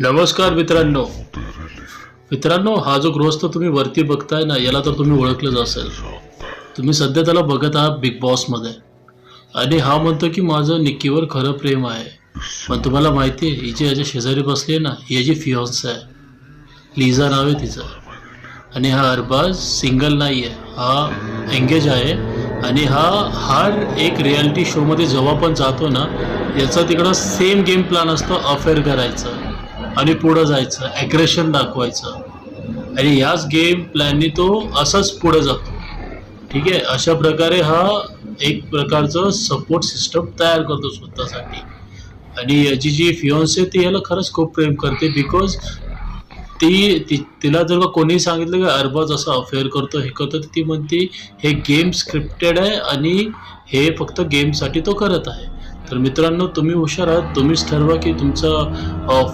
नमस्कार मित्रांनो, हा जो गृहस्थ तुम्ही वरती बघताय ना, याला तर तुम्ही ओळखलंच असेल. तुम्ही सध्या त्याला बघत आहात बिग बॉस मध्ये. आणि हा म्हणतो की माझं निक्कीवर खरं प्रेम आहे. पण तुम्हाला माहिती आहे, ही जी याच्या शेजारी बसली आहे ना, ही याची फियॉन्स आहे. लिझा नाव आहे तिचं. आणि हा अरबाज सिंगल नाही आहे, हा एंगेज आहे. आणि हा हर एक रियालिटी शो मध्ये जेव्हा पण जातो ना, याचा तिकडं सेम गेम प्लॅन असतो, अफेअर करायचं आणि पुढं जायचं, ॲग्रेशन दाखवायचं. आणि याच गेम प्लॅननी तो असाच पुढे जातो. ठीक आहे, अशा प्रकारे हा एक प्रकारचं सपोर्ट सिस्टम तयार करतो स्वतःसाठी. आणि याची जी फियॉन्स आहे ती याला खरंच खूप प्रेम करते. बिकॉज तिला जर का कोणी सांगितलं की अरबाज असं अफेअर करतो, हे करतो, तर ती म्हणते हे गेम स्क्रिप्टेड आहे आणि हे फक्त गेमसाठी तो करत आहे. तर मित्रांनो, तुम्ही हुशार आहात. तुम्हीच ठरवा की तुमचा